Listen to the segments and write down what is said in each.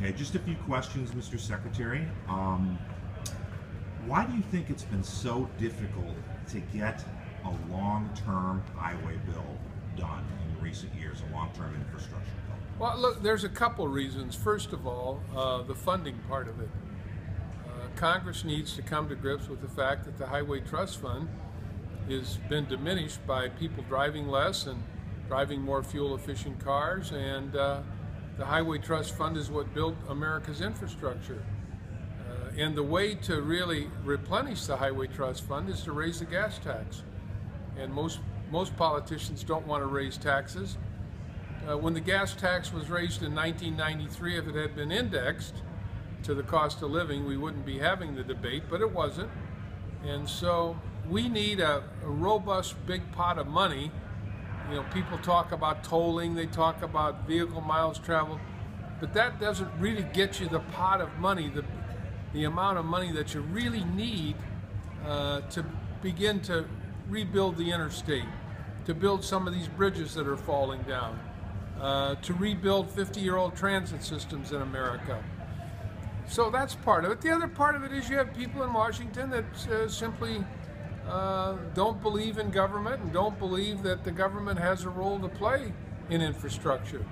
Okay, just a few questions, Mr. Secretary. Why do you think it's been so difficult to get a long-term highway bill done in recent years, a long-term infrastructure bill? Well, look, there's a couple reasons. First of all, the funding part of it. Congress needs to come to grips with the fact that the Highway Trust Fund has been diminished by people driving less and driving more fuel-efficient cars, and the Highway Trust Fund is what built America's infrastructure. And the way to really replenish the Highway Trust Fund is to raise the gas tax. And most politicians don't want to raise taxes. When the gas tax was raised in 1993, if it had been indexed to the cost of living, we wouldn't be having the debate, but it wasn't. And so we need a robust big pot of money. You know, people talk about tolling, they talk about vehicle miles traveled, but that doesn't really get you the pot of money, the amount of money that you really need to begin to rebuild the interstate, to build some of these bridges that are falling down, to rebuild 50-year-old transit systems in America. So that's part of it. The other part of it is you have people in Washington that simply don't believe in government and don't believe that the government has a role to play in infrastructure.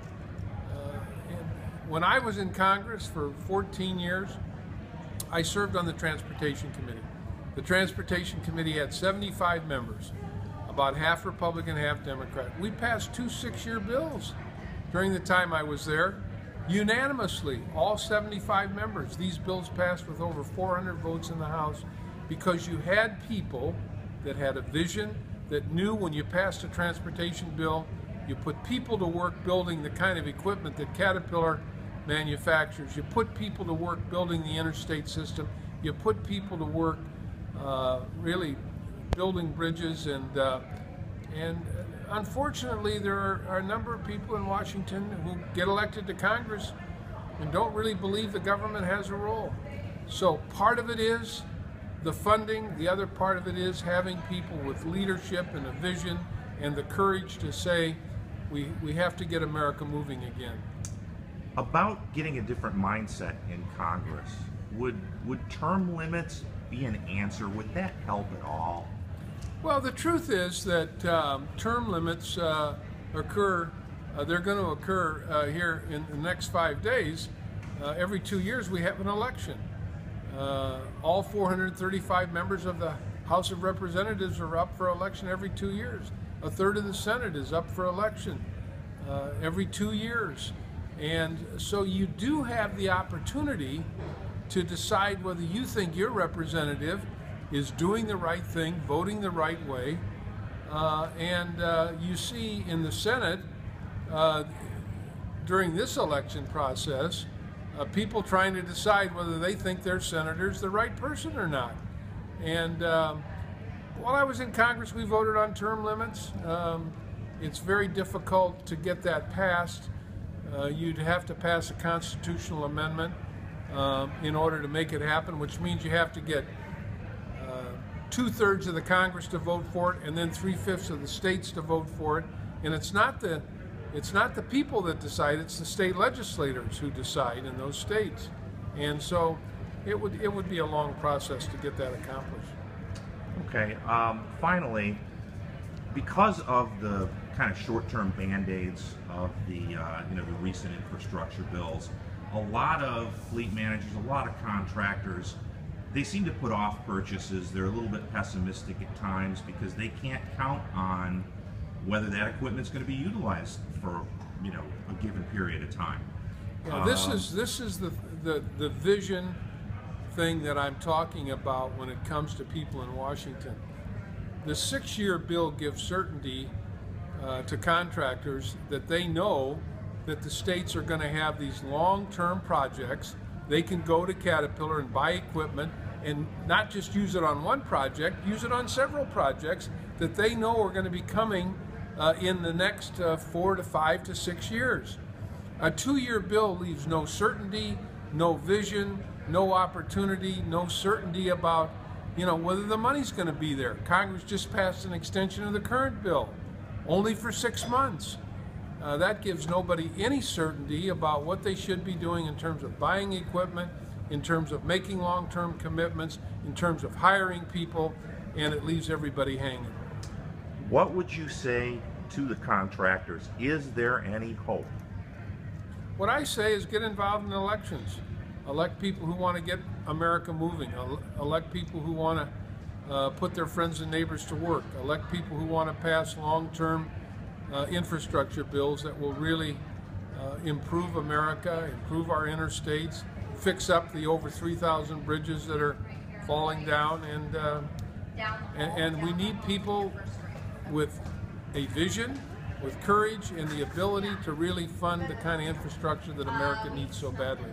When I was in Congress for 14 years, I served on the Transportation Committee. The Transportation Committee had 75 members, about half Republican, half Democrat. We passed 2 6-year bills during the time I was there, unanimously, all 75 members. These bills passed with over 400 votes in the House because you had people that had a vision, that knew when you passed a transportation bill, you put people to work building the kind of equipment that Caterpillar manufacturers. You put people to work building the interstate system. You put people to work really building bridges, and unfortunately there are a number of people in Washington who get elected to Congress and don't really believe the government has a role. So part of it is the funding, the other part of it is having people with leadership and a vision and the courage to say we have to get America moving again. About getting a different mindset in Congress, would term limits be an answer? Would that help at all? Well, the truth is that term limits occur, they're going to occur here in the next 5 days. Every 2 years we have an election. All 435 members of the House of Representatives are up for election every 2 years. A third of the Senate is up for election every 2 years. And so you do have the opportunity to decide whether you think your representative is doing the right thing, voting the right way. You see in the Senate, during this election process, people trying to decide whether they think their senator's the right person or not. And while I was in Congress, we voted on term limits. It's very difficult to get that passed. You'd have to pass a constitutional amendment in order to make it happen, which means you have to get 2/3 of the Congress to vote for it, and then 3/5 of the states to vote for it. And it's not the people that decide; it's the state legislators who decide in those states. And so, it would be a long process to get that accomplished. Okay. Finally, because of the kind of short-term band-aids of the the recent infrastructure bills, a lot of fleet managers, a lot of contractors, they seem to put off purchases. They're a little bit pessimistic at times because they can't count on whether that equipment's going to be utilized for a given period of time. Yeah, this is the vision thing that I'm talking about when it comes to people in Washington. The 6-year bill gives certainty to contractors that they know that the states are going to have these long-term projects. They can go to Caterpillar and buy equipment and not just use it on one project, use it on several projects that they know are going to be coming in the next 4 to 5 to 6 years. A 2-year bill leaves no certainty, no vision, no opportunity, no certainty about whether the money's going to be there. Congress just passed an extension of the current bill, only for 6 months. that gives nobody any certainty about what they should be doing in terms of buying equipment, in terms of making long-term commitments, in terms of hiring people, and it leaves everybody hanging. What would you say to the contractors? Is there any hope? What I say is get involved in elections. Elect people who want to get America moving. Elect people who want to put their friends and neighbors to work. Elect people who want to pass long-term infrastructure bills that will really improve America, improve our interstates, fix up the over 3,000 bridges that are falling down, and we need people with a vision, with courage, and the ability to really fund the kind of infrastructure that America needs so badly.